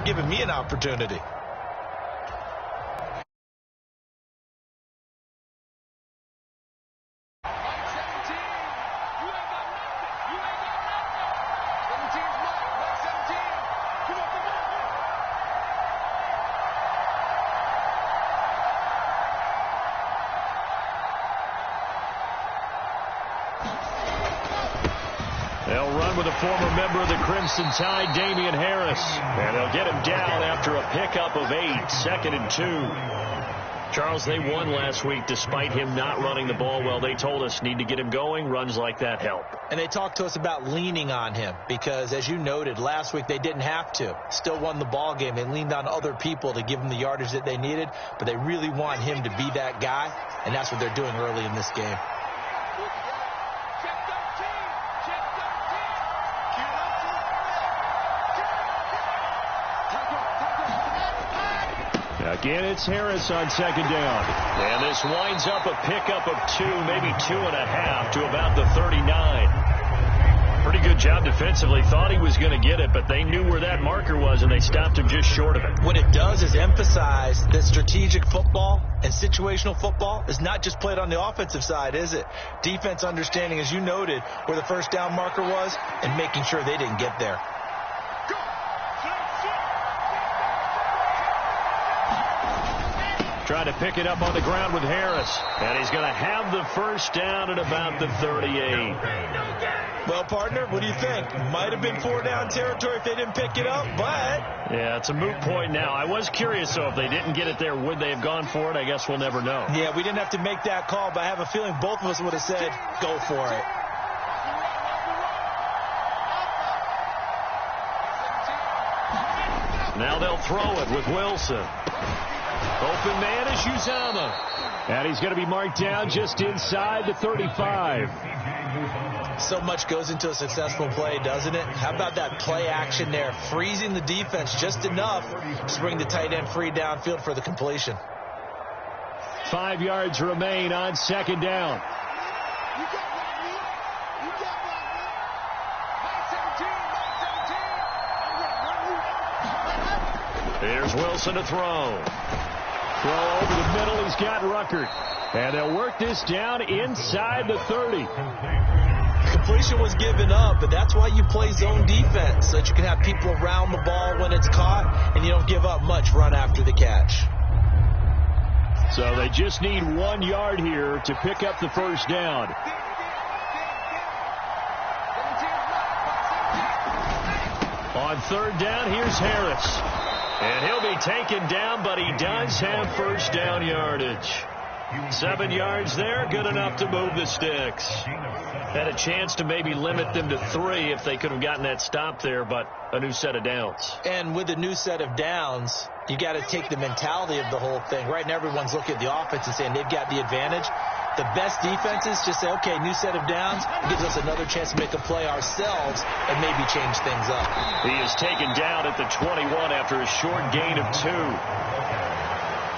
giving me an opportunity. They'll run with a former member of the Crimson Tide, Damian Harris. And they'll get him down after a pickup of 8, 2nd and 2. Charles, they won last week despite him not running the ball well. They told us need to get him going. Runs like that help. And they talked to us about leaning on him because, as you noted, last week they didn't have to. Still won the ball game. They leaned on other people to give them the yardage that they needed, but they really want him to be that guy, and that's what they're doing early in this game. Again, it's Harris on 2nd down. And this winds up a pickup of 2, maybe 2.5 to about the 39. Pretty good job defensively. Thought he was going to get it, but they knew where that marker was, and they stopped him just short of it. What it does is emphasize that strategic football and situational football is not just played on the offensive side, is it? Defense understanding, as you noted, where the first down marker was and making sure they didn't get there. Trying to pick it up on the ground with Harris. And he's going to have the first down at about the 38. Well, partner, what do you think? Might have been 4-down territory if they didn't pick it up, but... Yeah, it's a moot point now. I was curious, though, if they didn't get it there, would they have gone for it? I guess we'll never know. Yeah, we didn't have to make that call, but I have a feeling both of us would have said, go for it. Now they'll throw it with Wilson. Open man is Uzama. And he's going to be marked down just inside the 35. So much goes into a successful play, doesn't it? How about that play action there? Freezing the defense just enough to bring the tight end free downfield for the completion. 5 yards remain on 2nd down. Here's Wilson to throw. Throw over the middle. He's got Ruckert. And they'll work this down inside the 30. Completion was given up, but that's why you play zone defense, so that you can have people around the ball when it's caught, and you don't give up much run after the catch. So they just need 1 yard here to pick up the first down. On 3rd down, here's Harris. And he'll be taken down, but he does have first down yardage. 7 yards there, good enough to move the sticks. Had a chance to maybe limit them to 3 if they could have gotten that stop there, but a new set of downs. And with a new set of downs, you got to take the mentality of the whole thing. Right now, everyone's looking at the offense and saying they've got the advantage. The best defenses just say, okay, new set of downs. It gives us another chance to make a play ourselves and maybe change things up. He is taken down at the 21 after a short gain of 2.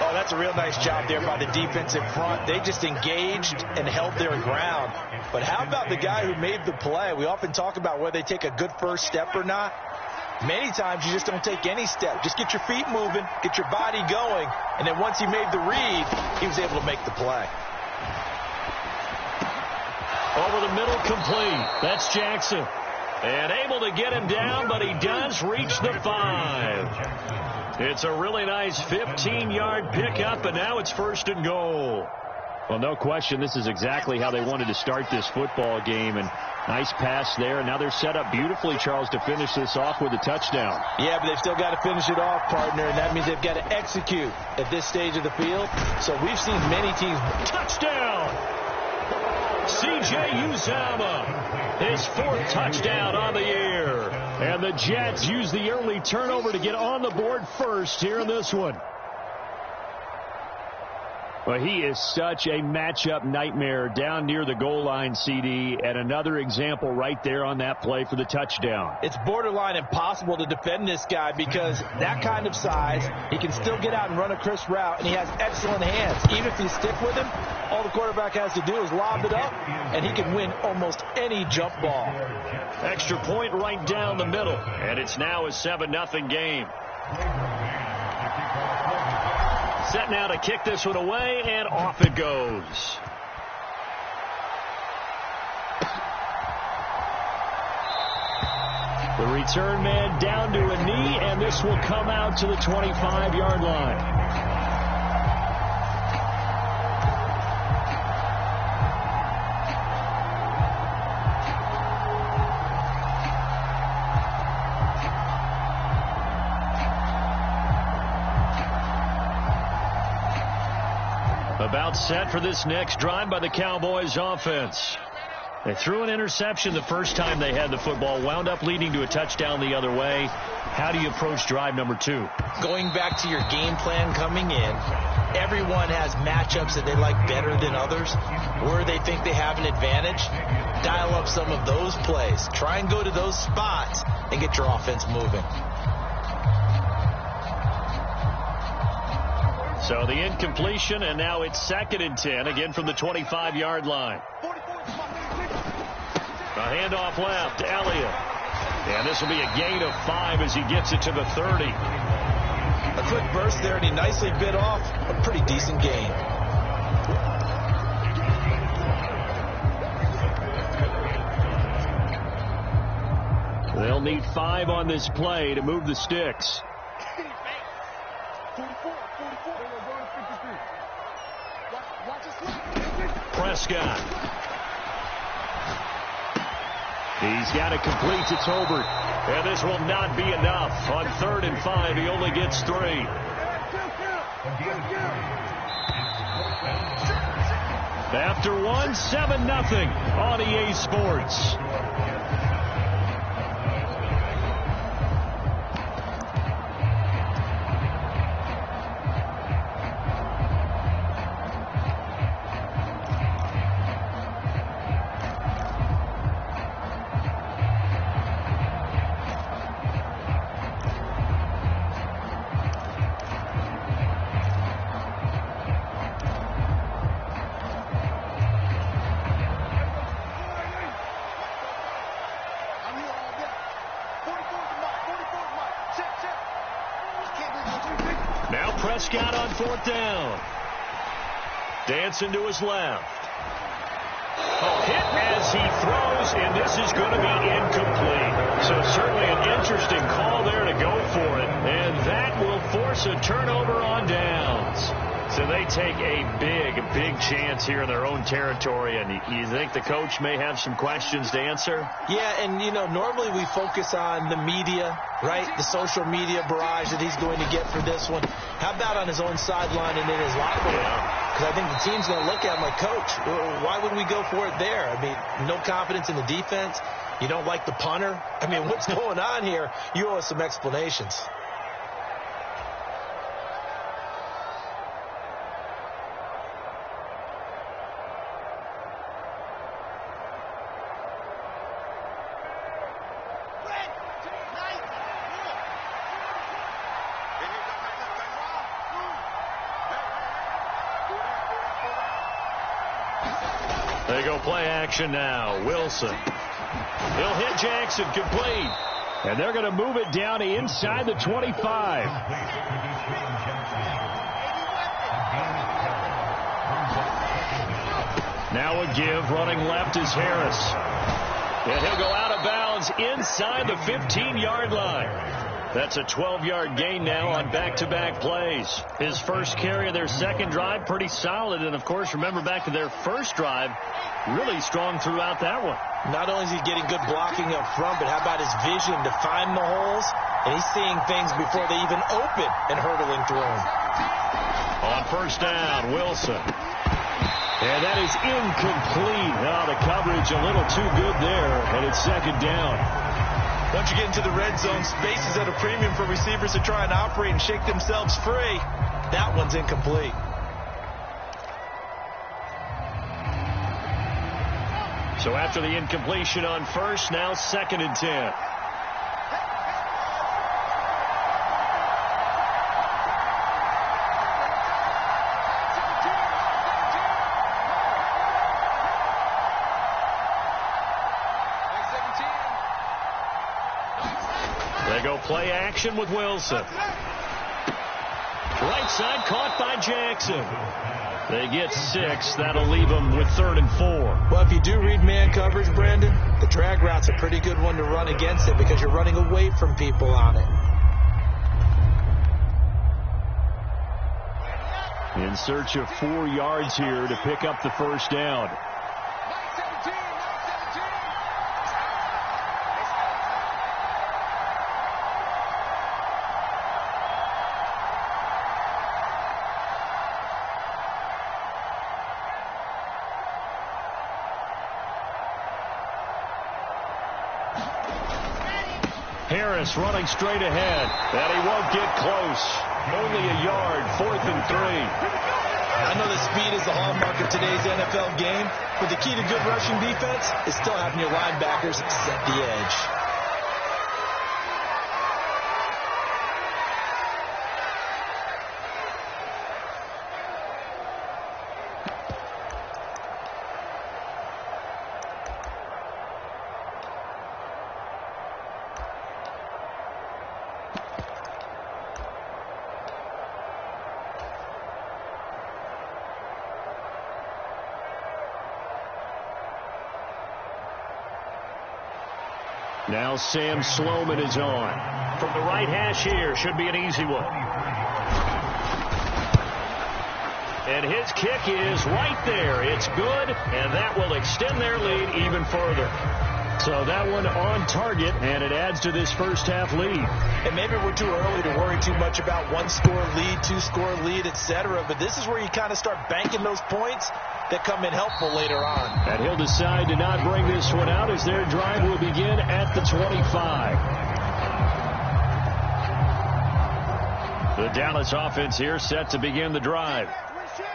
Oh, that's a real nice job there by the defense in front. They just engaged and held their ground. But how about the guy who made the play? We often talk about whether they take a good first step or not. Many times you just don't take any step. Just get your feet moving, get your body going, and then once he made the read, he was able to make the play. Over the middle, complete. That's Jackson. And able to get him down, but he does reach the 5. It's a really nice 15-yard pickup, and now it's 1st and goal. Well, no question, this is exactly how they wanted to start this football game. And nice pass there, and now they're set up beautifully, Charles, to finish this off with a touchdown. Yeah, but they've still got to finish it off, partner, and that means they've got to execute at this stage of the field. So we've seen many teams. Touchdown! C.J. Uzama, his 4th touchdown on the year. And the Jets use the early turnover to get on the board first here in this one. Well, he is such a matchup nightmare down near the goal line, CD, and another example right there on that play for the touchdown. It's borderline impossible to defend this guy because that kind of size, he can still get out and run a crisp route, and he has excellent hands. Even if you stick with him, all the quarterback has to do is lob it up, and he can win almost any jump ball. Extra point right down the middle, and it's now a 7-0 game. Set now to kick this one away, and off it goes. The return man down to a knee, and this will come out to the 25-yard line. About set for this next drive by the Cowboys offense. They threw an interception the first time they had the football, wound up leading to a touchdown the other way. How do you approach drive number 2? Going back to your game plan coming in, everyone has matchups that they like better than others, where they think they have an advantage. Dial up some of those plays. Try and go to those spots and get your offense moving. So the incompletion, and now it's 2nd and 10, again from the 25-yard line. A handoff left, Elliott. And this will be a gain of 5 as he gets it to the 30. A quick burst there, and he nicely bit off a pretty decent gain. They'll need 5 on this play to move the sticks. Prescott. He's got it complete to Tolbert. And this will not be enough. On 3rd and 5, he only gets 3. After 1, 7-0 on EA Sports. Prescott on 4th down. Dancing to his left. Hit as he throws, and this is going to be incomplete. So certainly an interesting call there to go for it. And that will force a turnover on downs. So they take a big chance here in their own territory. And you think the coach may have some questions to answer? Yeah, and, you know, normally we focus on the media, right? The social media barrage that he's going to get for this one. How about on his own sideline and in his locker room? Because I think the team's going to look at him like, Coach, why would we go for it there? I mean, no confidence in the defense. You don't like the punter. I mean, what's going on here? You owe us some explanations. They go play action now. Wilson. He'll hit Jackson complete. And they're going to move it down to inside the 25. Now a give. Running left is Harris. And he'll go out of bounds inside the 15-yard line. That's a 12-yard gain now on back-to-back plays. His first carry of their second drive, pretty solid. And, of course, remember back to their first drive, really strong throughout that one. Not only is he getting good blocking up front, but how about his vision to find the holes? And he's seeing things before they even open and hurdling through them. On 1st down, Wilson. And that is incomplete. Oh, the coverage a little too good there, and it's 2nd down. Once you get into the red zone, space is at a premium for receivers to try and operate and shake themselves free. That one's incomplete. So after the incompletion on 1st, now 2nd and 10. They go play action with Wilson. Right side caught by Jackson. They get 6. That'll leave them with 3rd and 4. Well, if you do read man coverage, Brandon, the drag route's a pretty good one to run against it because you're running away from people on it. In search of 4 yards here to pick up the first down. Harris running straight ahead, and he won't get close. Only a yard, 4th and 3. I know that speed is the hallmark of today's NFL game, but the key to good rushing defense is still having your linebackers set the edge. Now Sam Sloman is on. From the right hash here, should be an easy one. And his kick is right there. It's good, and that will extend their lead even further. So that one on target, and it adds to this first half lead. And maybe we're too early to worry too much about 1-score lead, 2-score lead, etc. But this is where you kind of start banking those points that come in helpful later on. And he'll decide to not bring this one out as their drive will begin at the 25. The Dallas offense here set to begin the drive.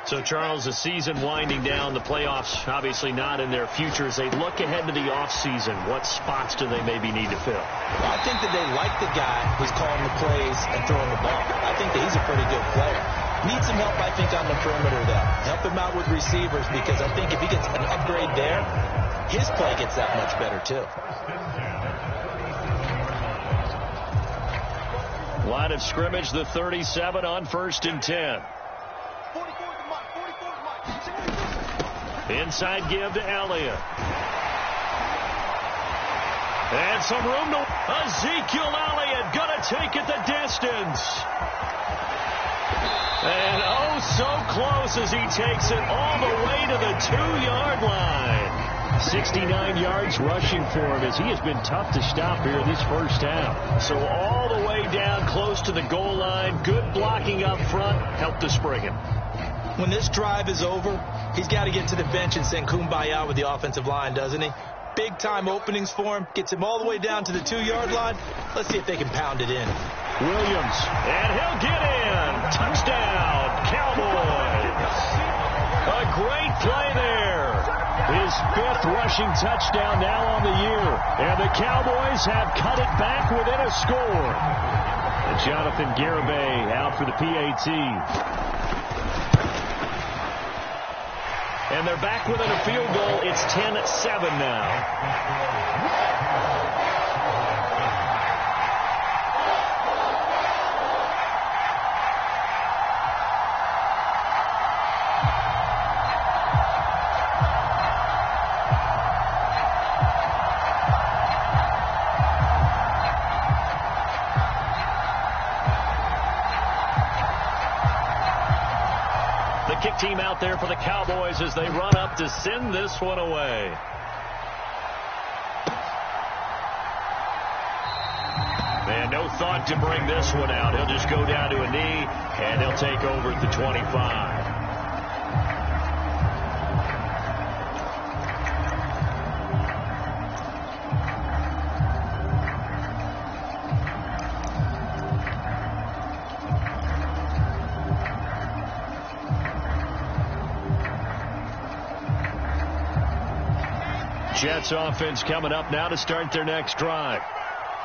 So, Charles, the season winding down, the playoffs obviously not in their future. As they look ahead to the offseason, what spots do they maybe need to fill? Well, I think that they like the guy who's calling the plays and throwing the ball. I think that he's a pretty good player. Needs some help, I think, on the perimeter, though. Help him out with receivers, because I think if he gets an upgrade there, his play gets that much better, too. Line of scrimmage, the 37 on 1st and 10. Inside give to Elliott. And some room to Ezekiel Elliott gonna take it the distance. And oh, so close as he takes it all the way to the 2-yard line. 69 yards rushing for him as he has been tough to stop here this first half. So all the way down close to the goal line. Good blocking up front. Helped to spring him. When this drive is over, he's got to get to the bench and sing Kumbaya with the offensive line, doesn't he? Big-time openings for him. Gets him all the way down to the 2-yard line. Let's see if they can pound it in. Williams, and he'll get in. Touchdown, Cowboys. A great play there. His 5th rushing touchdown now on the year. And the Cowboys have cut it back within a score. And Jonathan Garibay out for the PAT. And they're back within a field goal. It's 10-7 now. Kick team out there for the Cowboys as they run up to send this one away. And no thought to bring this one out. He'll just go down to a knee, and he'll take over at the 25. Jets offense coming up now to start their next drive.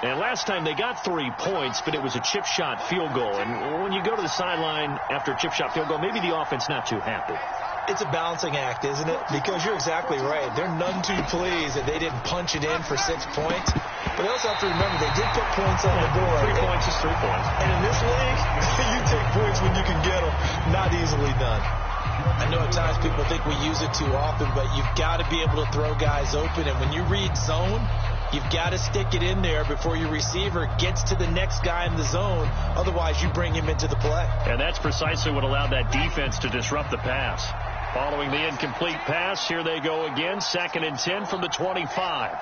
And last time they got 3 points, but it was a chip shot field goal. And when you go to the sideline after a chip shot field goal, maybe the offense not too happy. It's a balancing act, isn't it? Because you're exactly right. They're none too pleased that they didn't punch it in for 6 points. But they also have to remember they did put points on the board. 3 points is 3 points. And in this league, you take points when you can get them. Not easily done. I know at times people think we use it too often, but you've got to be able to throw guys open. And when you read zone, you've got to stick it in there before your receiver gets to the next guy in the zone. Otherwise, you bring him into the play. And that's precisely what allowed that defense to disrupt the pass. Following the incomplete pass, here they go again. 2nd and 10 from the 25.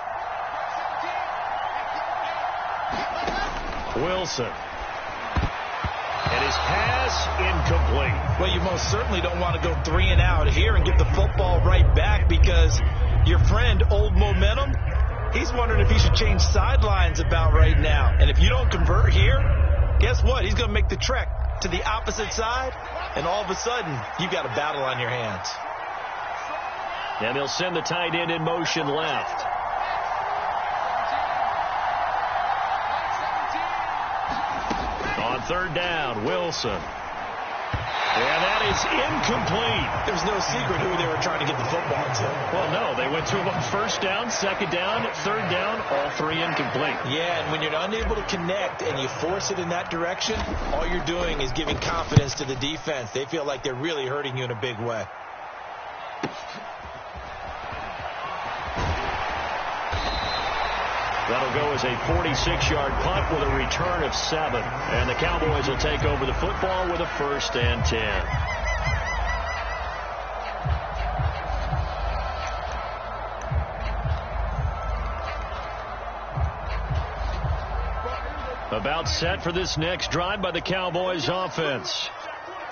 Wilson. And his pass incomplete. Well, you most certainly don't want to go 3 and out here and give the football right back, because your friend, Old Momentum, he's wondering if he should change sidelines about right now. And if you don't convert here, guess what? He's going to make the trek to the opposite side, and all of a sudden, you've got a battle on your hands. And they'll send the tight end in motion left. On 3rd down, Wilson. And that is incomplete. There's no secret who they were trying to get the football to. Well, no, they went to him on 1st down, 2nd down, 3rd down, all 3 incomplete. Yeah, and when you're unable to connect and you force it in that direction, all you're doing is giving confidence to the defense. They feel like they're really hurting you in a big way. That'll go as a 46-yard punt with a return of 7. And the Cowboys will take over the football with a 1st and 10. About set for this next drive by the Cowboys offense.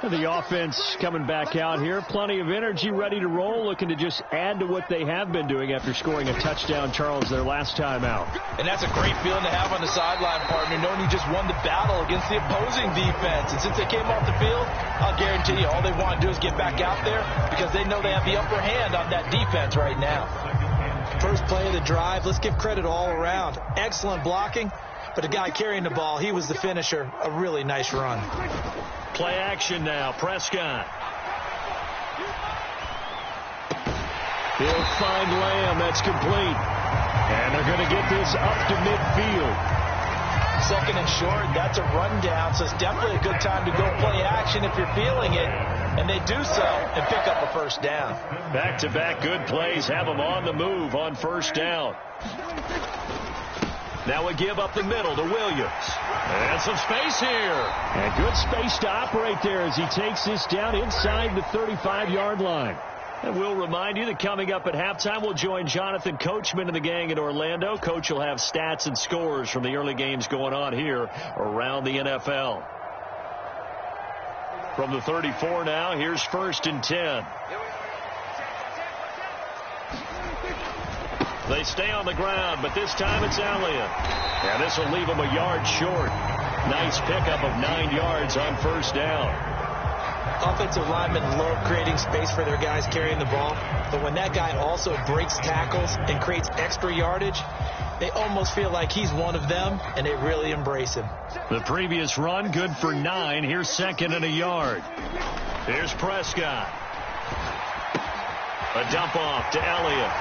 The offense coming back out here. Plenty of energy, ready to roll, looking to just add to what they have been doing after scoring a touchdown, Charles, their last time out. And that's a great feeling to have on the sideline, partner, knowing you just won the battle against the opposing defense. And since they came off the field, I'll guarantee you all they want to do is get back out there, because they know they have the upper hand on that defense right now. First play of the drive, let's give credit all around. Excellent blocking, but the guy carrying the ball, he was the finisher. A really nice run. Play action now. Prescott. He'll find Lamb. That's complete. And they're going to get this up to midfield. 2nd and short. That's a rundown. So it's definitely a good time to go play action if you're feeling it. And they do so and pick up a 1st down. Back-to-back good plays have them on the move on 1st down. Now we give up the middle to Williams. And some space here. And good space to operate there as he takes this down inside the 35-yard line. And we'll remind you that coming up at halftime, we'll join Jonathan Coachman and the gang in Orlando. Coach will have stats and scores from the early games going on here around the NFL. From the 34 now, here's 1st and 10. They stay on the ground, but this time it's Elliott. And this will leave them a yard short. Nice pickup of 9 yards on 1st down. Offensive linemen love creating space for their guys carrying the ball, but when that guy also breaks tackles and creates extra yardage, they almost feel like he's one of them, and they really embrace him. The previous run, good for 9. Here's 2nd and a yard. Here's Prescott. A dump off to Elliott.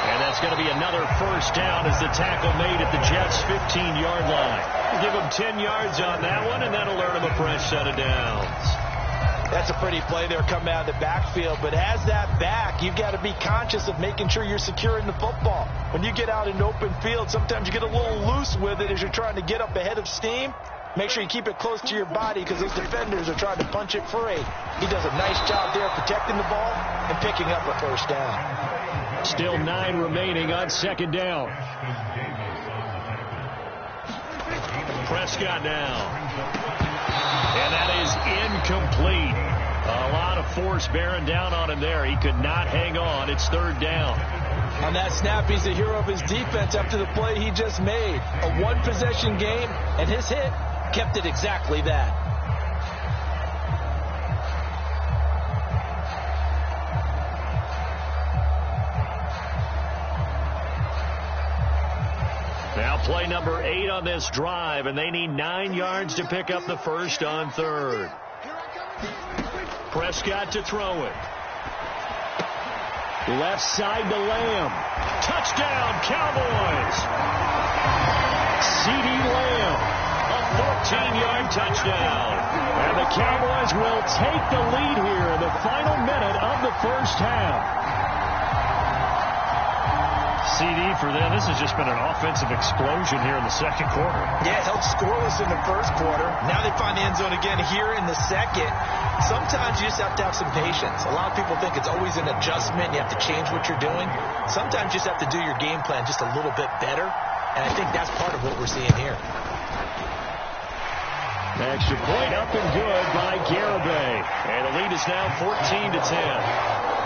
And that's going to be another 1st down as the tackle made at the Jets' 15-yard line. Give them 10 yards on that one, and that'll earn them a fresh set of downs. That's a pretty play there coming out of the backfield. But as that back, you've got to be conscious of making sure you're securing the football. When you get out in open field, sometimes you get a little loose with it as you're trying to get up ahead of steam. Make sure you keep it close to your body, because those defenders are trying to punch it free. He does a nice job there protecting the ball and picking up a 1st down. Still 9 remaining on 2nd down. Prescott now. And that is incomplete. A lot of force bearing down on him there. He could not hang on. It's 3rd down. On that snap, he's the hero of his defense after the play he just made. A one-possession game, and his hit kept it exactly that. Now play number 8 on this drive, and they need 9 yards to pick up the 1st on 3rd. Prescott to throw it. Left side to Lamb. Touchdown, Cowboys! CeeDee Lamb, a 14-yard touchdown. And the Cowboys will take the lead here in the final minute of the first half. CD for them. This has just been an offensive explosion here in the second quarter. Yeah, held scoreless in the first quarter. Now they find the end zone again here in the second. Sometimes you just have to have some patience. A lot of people think it's always an adjustment. You have to change what you're doing. Sometimes you just have to do your game plan just a little bit better. And I think that's part of what we're seeing here. Extra point up and good by Garibay. And the lead is now 14-10.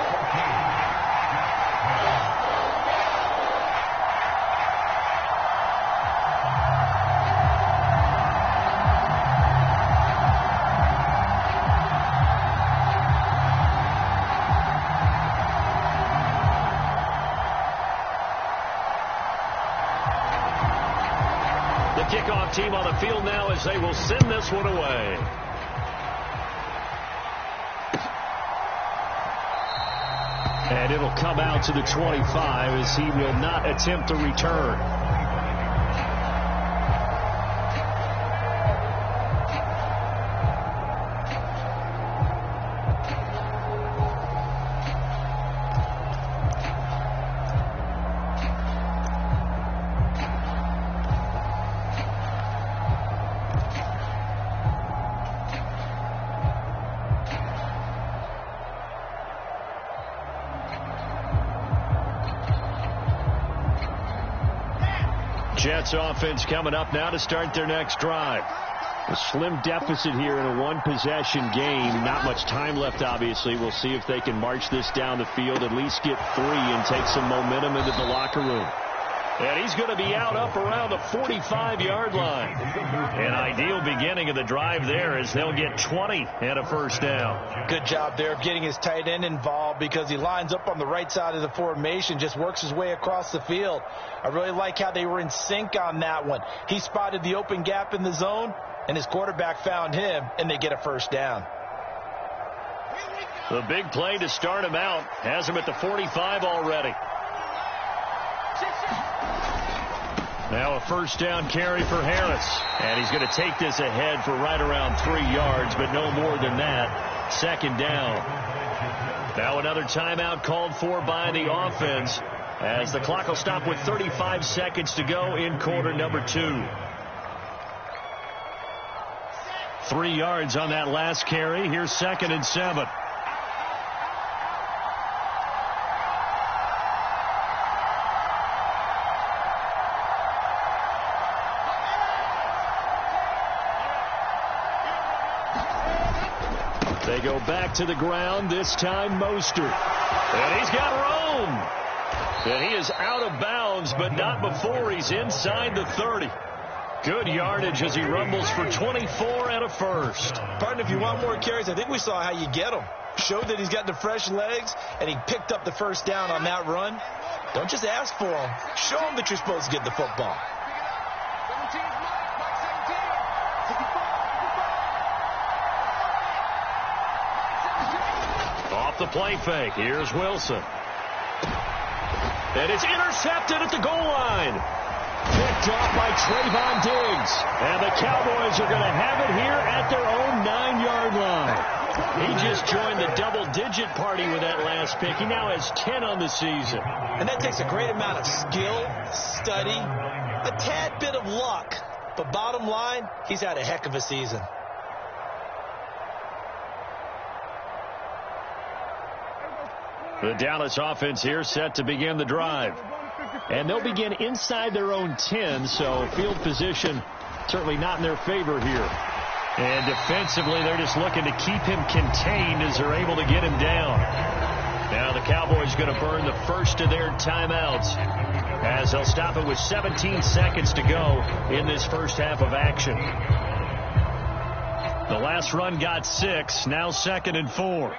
Kickoff team on the field now as they will send this one away. And it'll come out to the 25 as he will not attempt to return. Jets offense coming up now to start their next drive. A slim deficit here in a one-possession game. Not much time left, obviously. We'll see if they can march this down the field, at least get 3 and take some momentum into the locker room. And he's going to be out up around the 45-yard line. An ideal beginning of the drive there as they'll get 20 and a first down. Good job there of getting his tight end involved because he lines up on the right side of the formation, just works his way across the field. I really like how they were in sync on that one. He spotted the open gap in the zone, and his quarterback found him, and they get a first down. The big play to start him out has him at the 45 already. Now a first down carry for Harris. And he's going to take this ahead for right around 3 yards, but no more than that. Second down. Now another timeout called for by the offense as the clock will stop with 35 seconds to go in quarter number 2. 3 yards on that last carry. Here's 2nd and 7. They go back to the ground, this time Mostert. And he's got room. And he is out of bounds, but not before he's inside the 30. Good yardage as he rumbles for 24 and a first. Partner, if you want more carries, I think we saw how you get them. Showed that he's got the fresh legs, and he picked up the first down on that run. Don't just ask for them. Show them that you're supposed to get the football. Off the play fake. Here's Wilson. And it's intercepted at the goal line. Picked off by Trayvon Diggs. And the Cowboys are going to have it here at their own 9-yard line. He just joined the double-digit party with that last pick. He now has 10 on the season. And that takes a great amount of skill, study, a tad bit of luck. But bottom line, he's had a heck of a season. The Dallas offense here set to begin the drive. And they'll begin inside their own 10, so field position certainly not in their favor here. And defensively, they're just looking to keep him contained as they're able to get him down. Now the Cowboys going to burn the first of their timeouts as they'll stop it with 17 seconds to go in this first half of action. The last run got 6, now 2nd and 4.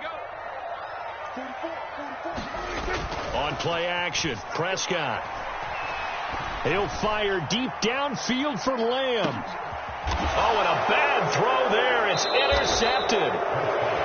On play action, Prescott. He'll fire deep downfield for Lamb. Oh, and a bad throw there. It's intercepted.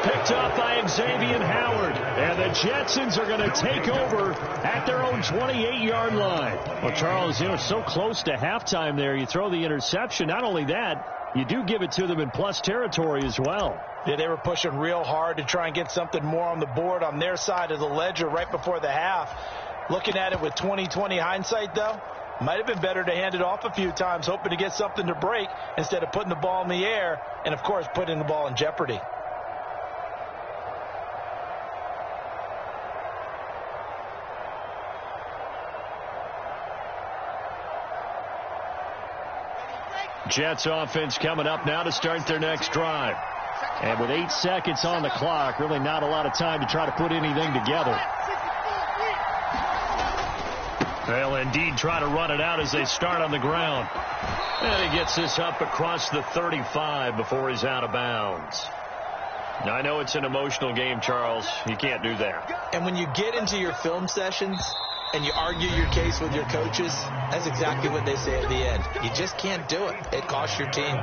Picked up by Xavier Howard. And the Jetsons are going to take over at their own 28-yard line. Well, Charles, so close to halftime there. You throw the interception. Not only that, you do give it to them in plus territory as well. Yeah, they were pushing real hard to try and get something more on the board on their side of the ledger right before the half. Looking at it with 20/20 hindsight, though, might have been better to hand it off a few times, hoping to get something to break instead of putting the ball in the air and, of course, putting the ball in jeopardy. Jets offense coming up now to start their next drive. And with 8 seconds on the clock, really not a lot of time to try to put anything together. They'll indeed try to run it out as they start on the ground. And he gets this up across the 35 before he's out of bounds. Now, I know it's an emotional game, Charles. You can't do that. And when you get into your film sessions and you argue your case with your coaches, that's exactly what they say at the end. You just can't do it. It costs your team.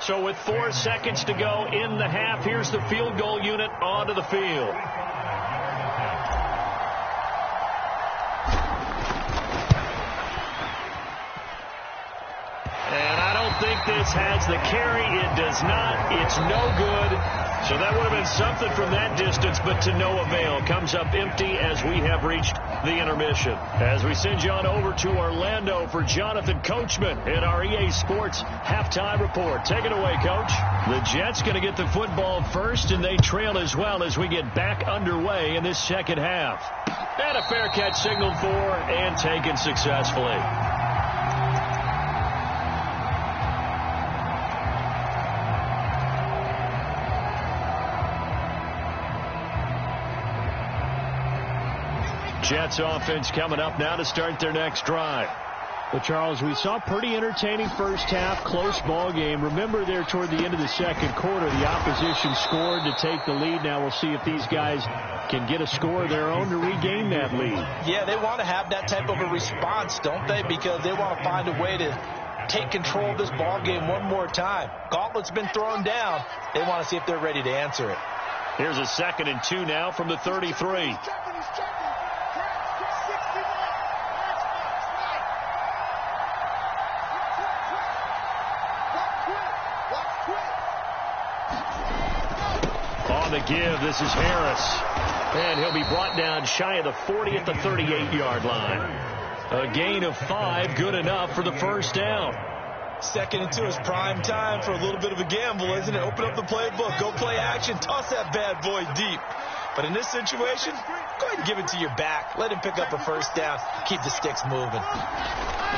So with 4 seconds to go in the half, here's the field goal unit onto the field. And I don't think this has the carry. It does not. It's no good. So that would have been something from that distance, but to no avail. Comes up empty as we have reached the intermission. As we send you on over to Orlando for Jonathan Coachman in our EA Sports halftime report. Take it away, Coach. The Jets going to get the football first, and they trail as well as we get back underway in this second half. And a fair catch signaled for and taken successfully. Jets offense coming up now to start their next drive. Well, Charles, we saw pretty entertaining first half, close ball game. Remember there toward the end of the second quarter, the opposition scored to take the lead. Now we'll see if these guys can get a score of their own to regain that lead. Yeah, they want to have that type of a response, don't they? Because they want to find a way to take control of this ball game one more time. Gauntlet's been thrown down. They want to see if they're ready to answer it. Here's a 2nd and 2 now from the 33. On the give, this is Harris. And he'll be brought down shy of the 40 at the 38-yard line. A gain of 5, good enough for the first down. 2nd and 2 is prime time for a little bit of a gamble, isn't it? Open up the playbook, go play action, toss that bad boy deep. But in this situation, go ahead and give it to your back. Let him pick up a first down. Keep the sticks moving.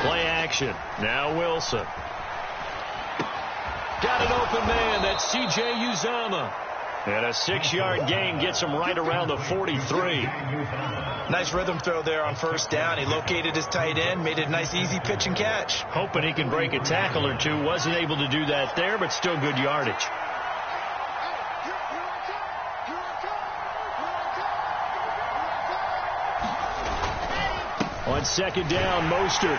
Play action. Now Wilson. Got an open man. That's C.J. Uzama. And a 6-yard gain gets him right around the 43. Nice rhythm throw there on first down. He located his tight end, made it a nice easy pitch and catch. Hoping he can break a tackle or two. Wasn't able to do that there, but still good yardage. On 2nd down, Mostert.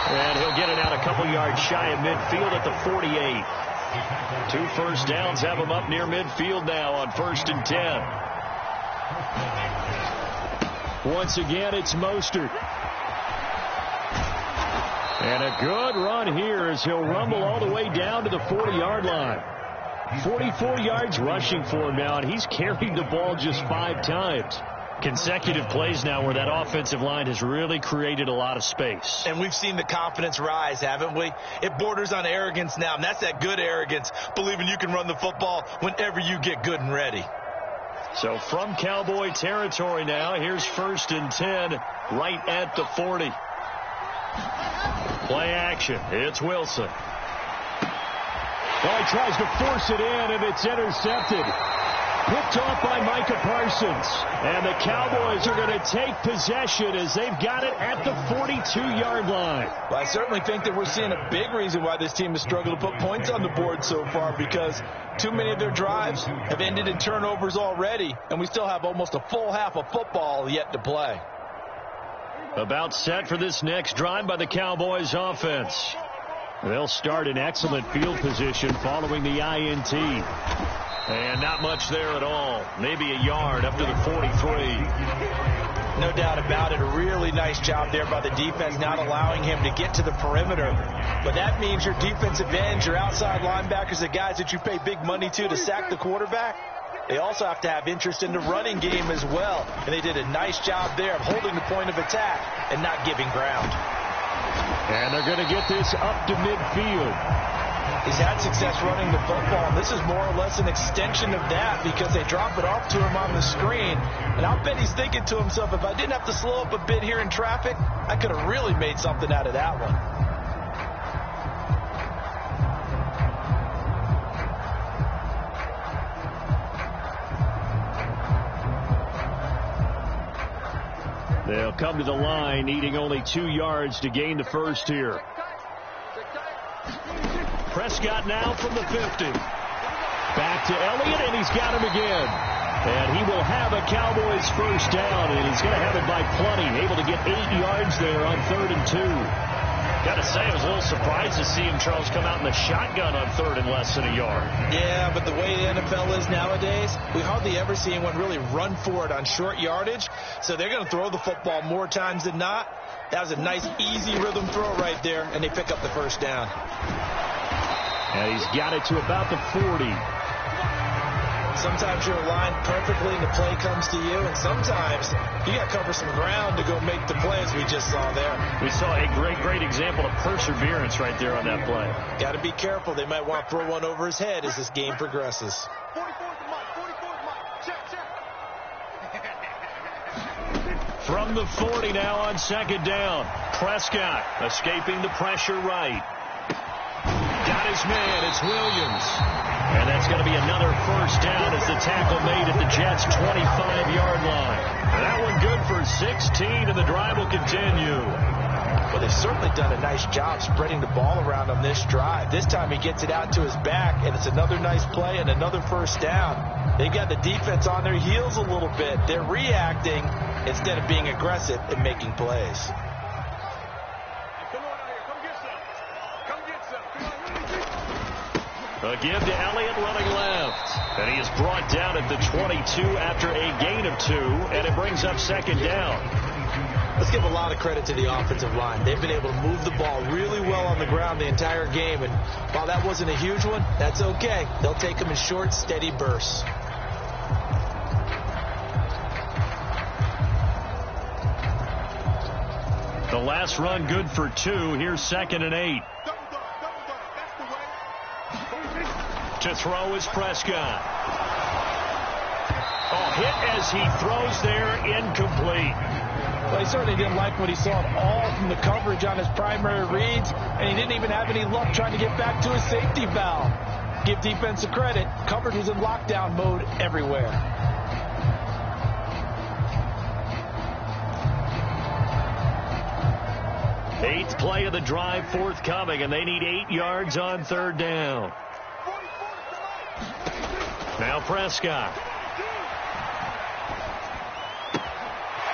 And he'll get it out a couple yards shy of midfield at the 48. 2 first downs have him up near midfield now on 1st and 10. Once again, it's Mostert. And a good run here as he'll rumble all the way down to the 40-yard line. 44 yards rushing for him now, and he's carried the ball just 5 times. Consecutive plays now where that offensive line has really created a lot of space. And we've seen the confidence rise, haven't we? It borders on arrogance now, and that's that good arrogance, believing you can run the football whenever you get good and ready. So from Cowboy territory now, here's 1st and 10 right at the 40. Play action. It's Wilson. Well, he tries to force it in, and it's intercepted. Picked off by Micah Parsons. And the Cowboys are going to take possession as they've got it at the 42-yard line. Well, I certainly think that we're seeing a big reason why this team has struggled to put points on the board so far, because too many of their drives have ended in turnovers already, and we still have almost a full half of football yet to play. About set for this next drive by the Cowboys offense. They'll start in excellent field position following the INT. And not much there at all. Maybe a yard up to the 43. No doubt about it. A really nice job there by the defense, not allowing him to get to the perimeter. But that means your defensive ends, your outside linebackers, the guys that you pay big money to sack the quarterback, they also have to have interest in the running game as well. And they did a nice job there of holding the point of attack and not giving ground. And they're going to get this up to midfield. He's had success running the football, and this is more or less an extension of that because they drop it off to him on the screen. And I'll bet he's thinking to himself, if I didn't have to slow up a bit here in traffic, I could have really made something out of that one. They'll come to the line, needing only 2 yards to gain the first here. Prescott now from the 50. Back to Elliott, and he's got him again. And he will have a Cowboys first down, and he's going to have it by plenty. Able to get 8 yards there on 3rd and 2. Got to say, I was a little surprised to see him, Charles, come out in the shotgun on 3rd and less than a yard. Yeah, but the way the NFL is nowadays, we hardly ever see anyone really run for it on short yardage. So they're going to throw the football more times than not. That was a nice, easy rhythm throw right there, and they pick up the first down. And he's got it to about the 40. Sometimes you're aligned perfectly and the play comes to you, and sometimes you got to cover some ground to go make the play, as we just saw there. We saw a great example of perseverance right there on that play. Got to be careful. They might want to throw one over his head as this game progresses. From the 40 now on 2nd down. Prescott escaping the pressure right. Got his man. It's Williams. And that's going to be another first down as the tackle made at the Jets' 25-yard line. And that one good for 16, and the drive will continue. Well, they've certainly done a nice job spreading the ball around on this drive. This time he gets it out to his back, and it's another nice play and another first down. They've got the defense on their heels a little bit. They're reacting instead of being aggressive and making plays. A give to Elliott running left. And he is brought down at the 22 after a gain of 2, and it brings up 2nd down. Let's give a lot of credit to the offensive line. They've been able to move the ball really well on the ground the entire game, and while that wasn't a huge one, that's okay. They'll take them in short, steady bursts. The last run good for 2. Here's 2nd and 8. To throw is Prescott. Oh, hit as he throws there, incomplete. Well, he certainly didn't like what he saw at all from the coverage on his primary reads, and he didn't even have any luck trying to get back to his safety valve. Give defensive credit. Coverage was in lockdown mode everywhere. Eighth play of the drive forthcoming, and they need 8 yards on 3rd down. Now Prescott.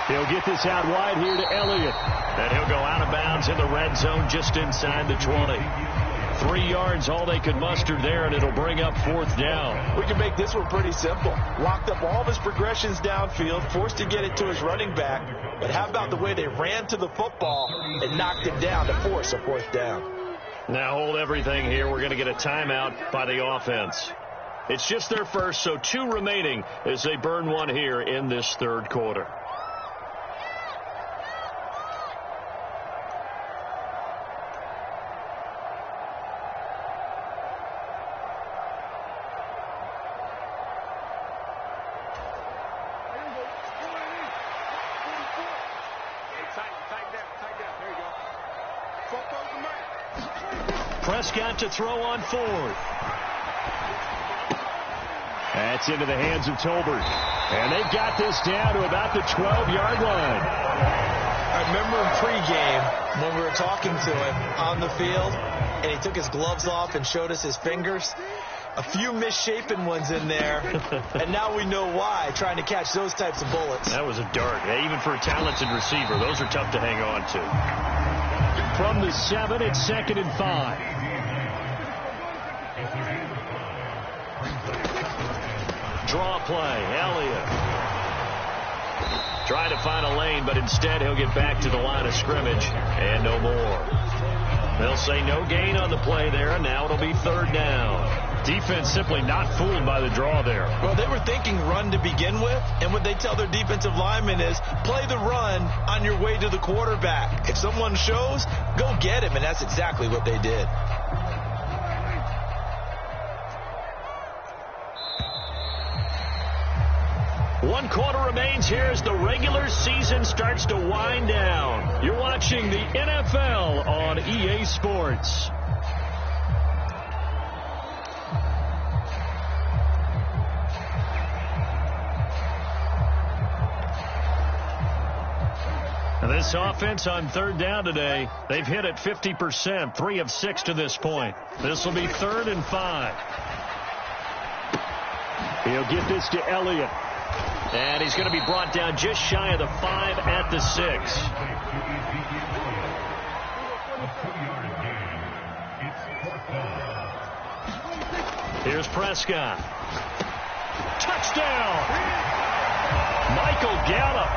He'll get this out wide here to Elliott. And he'll go out of bounds in the red zone just inside the 20. 3 yards, all they could muster there, and it'll bring up 4th down. We can make this one pretty simple. Locked up all of his progressions downfield, forced to get it to his running back. But how about the way they ran to the football and knocked it down to force a 4th down? Now hold everything here. We're going to get a timeout by the offense. It's just their first, so 2 remaining as they burn one here in this 3rd quarter. Prescott to throw on 4th. That's into the hands of Tolbert. And they've got this down to about the 12-yard line. I remember in pregame when we were talking to him on the field, and he took his gloves off and showed us his fingers. A few misshapen ones in there, and now we know why, trying to catch those types of bullets. That was a dart. Yeah, even for a talented receiver, those are tough to hang on to. From the 7, it's 2nd and 5. draw play. Elliott trying to find a lane, but instead he'll get back to the line of scrimmage and no more. They'll say no gain on the play there, and now it'll be third down. Defense simply not fooled by the draw there. Well, they were thinking run to begin with, and what they tell their defensive linemen is play the run on your way to the quarterback. If someone shows, go get him, and that's exactly what they did. One quarter remains here as the regular season starts to wind down. You're watching the NFL on EA Sports. This offense on third down today, they've hit it 50%, 3 of 6 to this point. This will be 3rd and 5. He'll get this to Elliott. And he's going to be brought down just shy of the 5 at the 6. Here's Prescott. Touchdown! Michael Gallup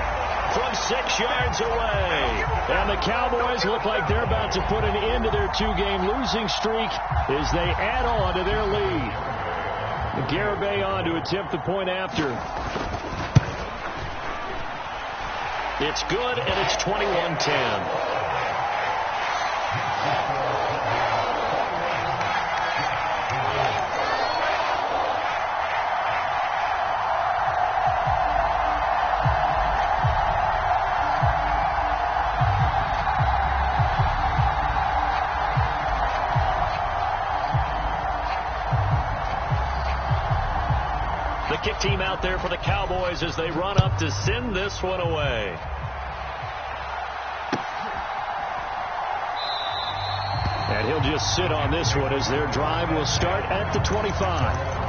from 6 yards away. And the Cowboys look like they're about to put an end to their 2-game losing streak as they add on to their lead. Garibay on to attempt the point after. It's good, and it's 21-10. The kick team out there for the Cowboys as they run up to send this one away. And he'll just sit on this one as their drive will start at the 25.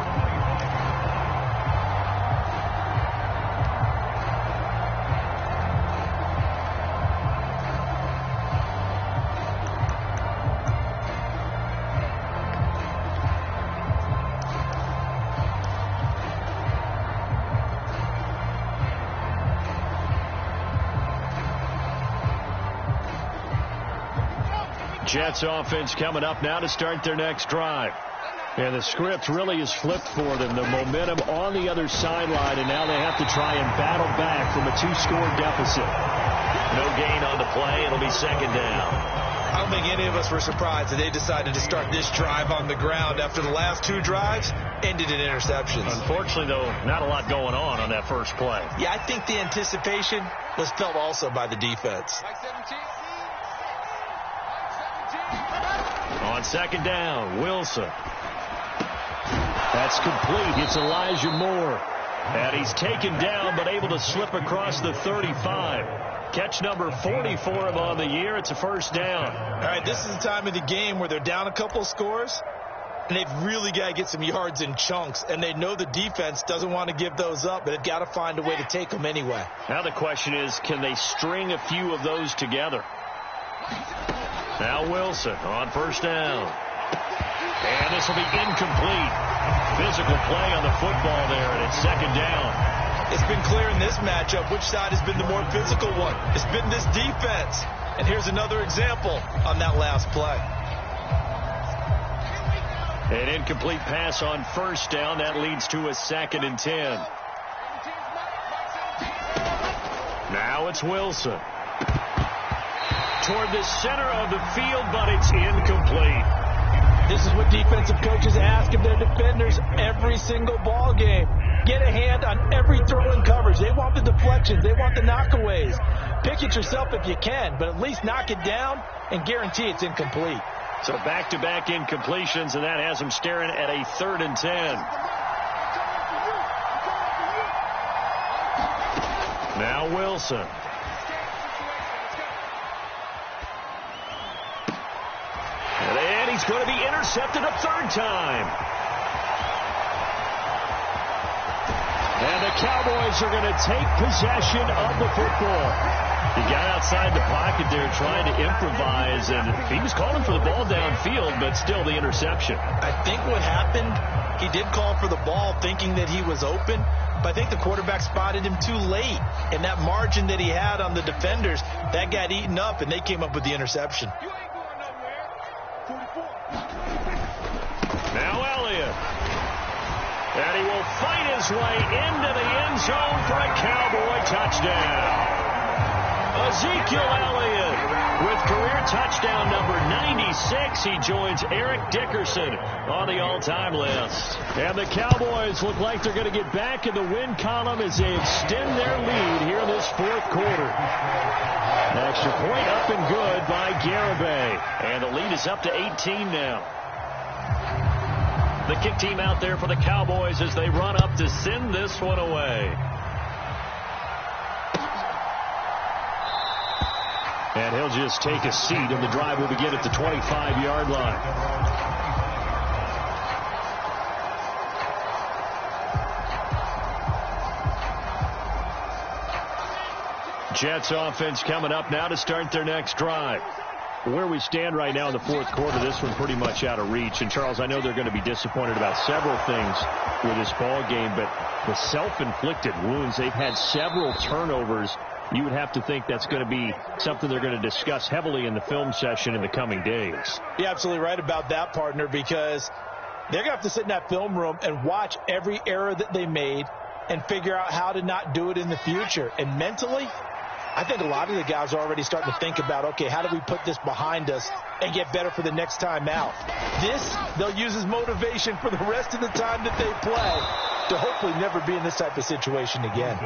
Jets offense coming up now to start their next drive. And the script really is flipped for them. The momentum on the other sideline, and now they have to try and battle back from a 2-score deficit. No gain on the play. It'll be 2nd down. I don't think any of us were surprised that they decided to start this drive on the ground after the last 2 drives ended in interceptions. Unfortunately, though, not a lot going on that first play. Yeah, I think the anticipation was felt also by the defense. On 2nd down, Wilson. That's complete. It's Elijah Moore. And he's taken down but able to slip across the 35. Catch number 40 for him on the year. It's a 1st down. All right, this is the time of the game where they're down a couple of scores, and they've really got to get some yards in chunks, and they know the defense doesn't want to give those up, but they've got to find a way to take them anyway. Now the question is, can they string a few of those together? Now Wilson on 1st down. And this will be incomplete. Physical play on the football there, and it's 2nd down. It's been clear in this matchup which side has been the more physical one. It's been this defense. And here's another example on that last play. An incomplete pass on 1st down. That leads to a 2nd and 10. Now it's Wilson. Toward the center of the field, but it's incomplete. This is what defensive coaches ask of their defenders every single ball game. Get a hand on every throw in coverage. They want the deflections. They want the knockaways. Pick it yourself if you can, but at least knock it down and guarantee it's incomplete. So back-to-back incompletions, and that has them staring at a 3rd and 10. Now Wilson. And he's going to be intercepted a 3rd time. And the Cowboys are going to take possession of the football. He got outside the pocket there trying to improvise, and he was calling for the ball downfield, but still the interception. I think what happened, he did call for the ball thinking that he was open, but I think the quarterback spotted him too late. And that margin that he had on the defenders, that got eaten up, and they came up with the interception. Now Elliott. And he will fight his way into the end zone for a Cowboy touchdown. Ezekiel Elliott with career touchdown number 96. He joins Eric Dickerson on the all-time list. And the Cowboys look like they're going to get back in the win column as they extend their lead here in this fourth quarter. An extra point up and good by Garibay. And the lead is up to 18 now. The kick team out there for the Cowboys as they run up to send this one away. And he'll just take a seat, and the drive will begin at the 25-yard line. Jets offense coming up now to start their next drive. Where we stand right now in the fourth quarter, this one pretty much out of reach. And, Charles, I know they're going to be disappointed about several things with this ball game, but the self-inflicted wounds, they've had several turnovers. You would have to think that's going to be something they're going to discuss heavily in the film session in the coming days. You're absolutely right about that, partner, because they're going to have to sit in that film room and watch every error that they made and figure out how to not do it in the future. And mentally, I think a lot of the guys are already starting to think about, okay, how do we put this behind us and get better for the next time out? This, they'll use as motivation for the rest of the time that they play to hopefully never be in this type of situation again.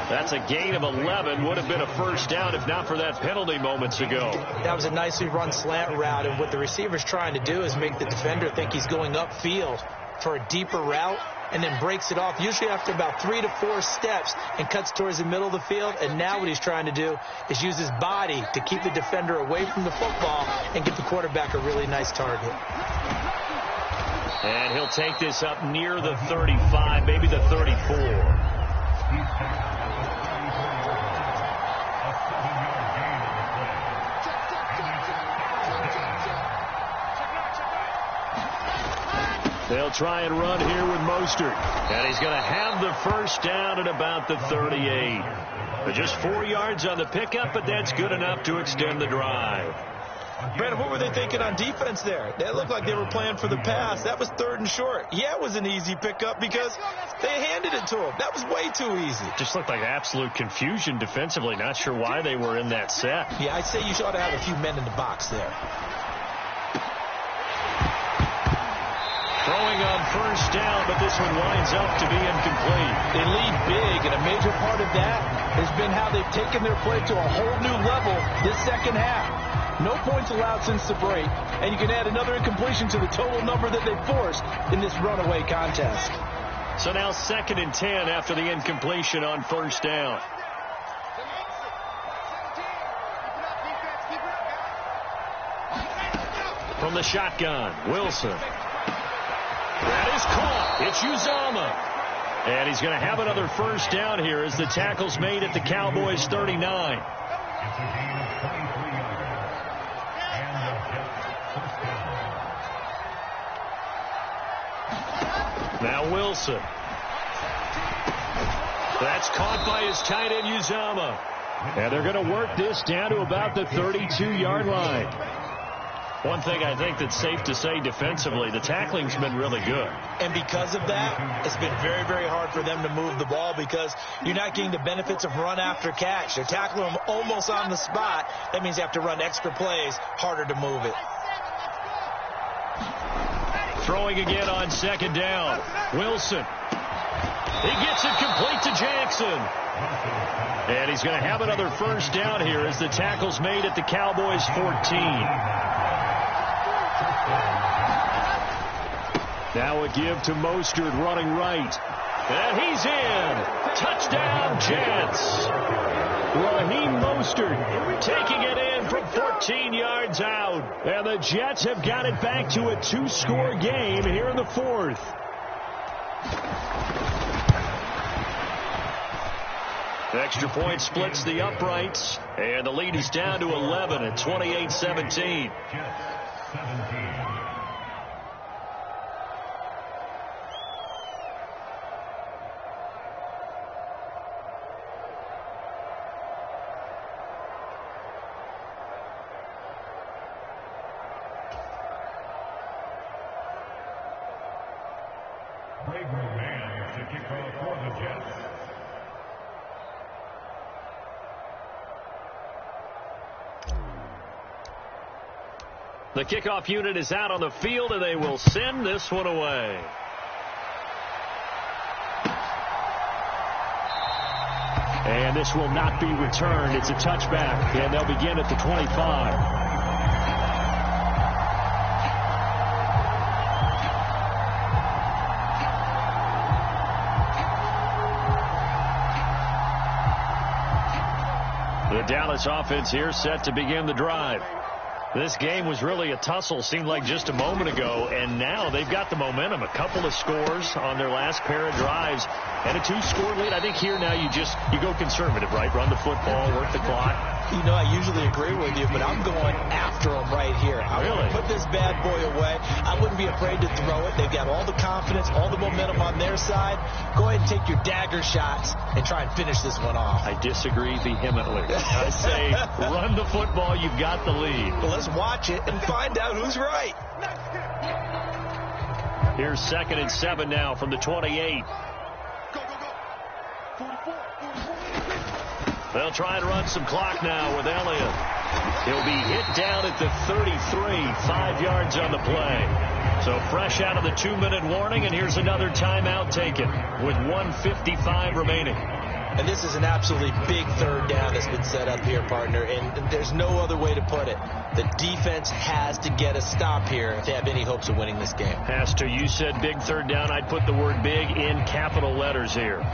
That's a gain of 11. Would have been a first down if not for that penalty moments ago. That was a nicely run slant route, and what the receiver's trying to do is make the defender think he's going upfield for a deeper route, and then breaks it off, usually after about 3 to 4 steps, and cuts towards the middle of the field. And now what he's trying to do is use his body to keep the defender away from the football and get the quarterback a really nice target. And he'll take this up near the 35, maybe the 34. They'll try and run here with Mostert. And he's going to have the first down at about the 38. But just 4 yards on the pickup, but that's good enough to extend the drive. Brandon, what were they thinking on defense there? They looked like they were playing for the pass. That was 3rd and short. Yeah, it was an easy pickup because they handed it to him. That was way too easy. Just looked like absolute confusion defensively. Not sure why they were in that set. Yeah, I'd say you ought to have a few men in the box there. Throwing on first down, but this one winds up to be incomplete. They lead big, and a major part of that has been how they've taken their play to a whole new level this second half. No points allowed since the break, and you can add another incompletion to the total number that they forced in this runaway contest. So now 2nd and 10 after the incompletion on first down. From the shotgun, Wilson. That is caught. It's Uzomah. And he's going to have another first down here as the tackle's made at the Cowboys' 39. Now Wilson. That's caught by his tight end, Uzomah. And they're going to work this down to about the 32-yard line. One thing I think that's safe to say defensively, the tackling's been really good. And because of that, it's been very, very hard for them to move the ball because you're not getting the benefits of run after catch. They're tackling them almost on the spot. That means you have to run extra plays, harder to move it. Throwing again on 2nd down. Wilson. He gets it complete to Jackson. And he's going to have another first down here as the tackle's made at the Cowboys' 14. Now a give to Mostert running right. And he's in. Touchdown, Jets. Raheem Mostert taking it in from 14 yards out. And the Jets have got it back to a 2-score game here in the fourth. Extra point splits the uprights, and the lead is down to 11 at 28-17. The kickoff unit is out on the field, and they will send this one away. And this will not be returned. It's a touchback, and they'll begin at the 25. The Dallas offense here set to begin the drive. This game was really a tussle, seemed like just a moment ago, and now they've got the momentum. A couple of scores on their last pair of drives, and a 2-score lead. I think here now you go conservative, right? Run the football, work the clock. You know, I usually agree with you, but I'm going after them right here. I want to put this bad boy away. I wouldn't be afraid to throw it. They've got all the confidence, all the momentum on their side. Go ahead and take your dagger shots and try and finish this one off. I disagree vehemently. I say run the football. You've got the lead. Well, let's watch it and find out who's right. Here's 2nd and 7 now from the 28. They'll try and run some clock now with Elliott. He'll be hit down at the 33, 5 yards on the play. So fresh out of the 2-minute warning, and here's another timeout taken with 1:55 remaining. And this is an absolutely big 3rd down that's been set up here, partner, and there's no other way to put it. The defense has to get a stop here if they have any hopes of winning this game. Has to. You said big 3rd down. I'd put the word big in capital letters here.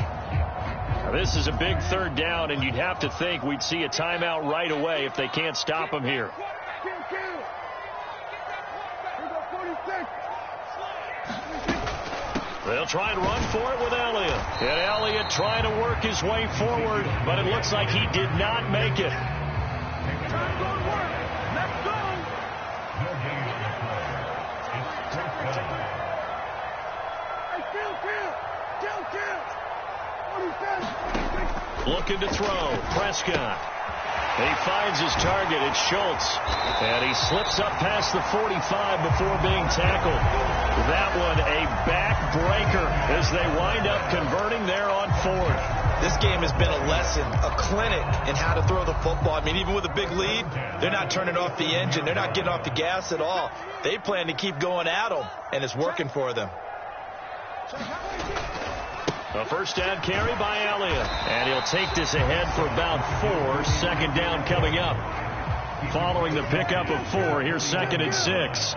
This is a big 3rd down, and you'd have to think we'd see a timeout right away if they can't stop him here. They'll try and run for it with Elliott. And Elliott trying to work his way forward, but it looks like he did not make it. Looking to throw. Prescott. He finds his target. It's Schultz. And he slips up past the 45 before being tackled. That one a backbreaker as they wind up converting there on 4th. This game has been a lesson, a clinic in how to throw the football. I mean, even with a big lead, they're not turning off the engine. They're not getting off the gas at all. They plan to keep going at them, and it's working for them. A first down carry by Elliott. And he'll take this ahead for about 4. 2nd down coming up. Following the pickup of 4, here's 2nd and 6.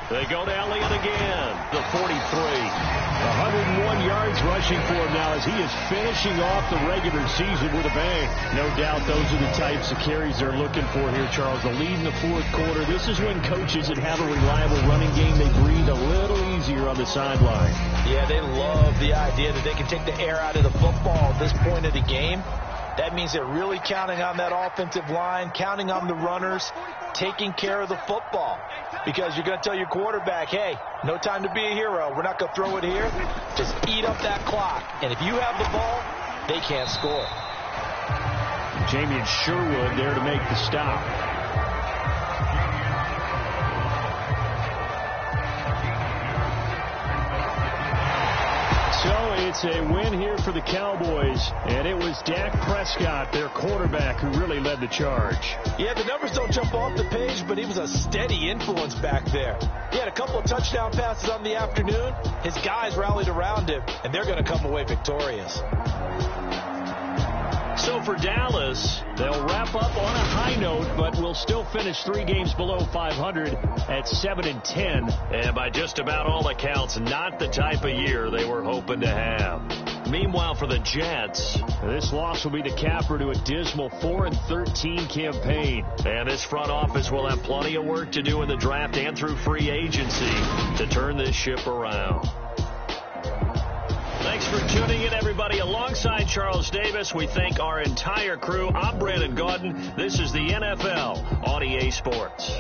They go to Elliott again. The 43. 101 yards rushing for him now as he is finishing off the regular season with a bang. No doubt those are the types of carries they're looking for here, Charles. The lead in the 4th quarter. This is when coaches that have a reliable running game, they breathe a little easier on the sideline. Yeah, they love the idea that they can take the air out of the football at this point of the game. That means they're really counting on that offensive line, counting on the runners, taking care of the football. Because you're going to tell your quarterback, hey, no time to be a hero. We're not going to throw it here. Just eat up that clock. And if you have the ball, they can't score. Jamie and Sherwood there to make the stop. So it's a win here for the Cowboys, and it was Dak Prescott, their quarterback, who really led the charge. Yeah, the numbers don't jump off the page, but he was a steady influence back there. He had a couple of touchdown passes on the afternoon. His guys rallied around him, and they're going to come away victorious. So for Dallas, they'll wrap up on a high note, but will still finish 3 games below 500 at 7-10. And by just about all accounts, not the type of year they were hoping to have. Meanwhile, for the Jets, this loss will be the capper to a dismal 4-13 campaign. And this front office will have plenty of work to do in the draft and through free agency to turn this ship around. tuning in, everybody. Alongside Charles Davis, we thank our entire crew. I'm Brandon Gaudin. This is the NFL on EA Sports.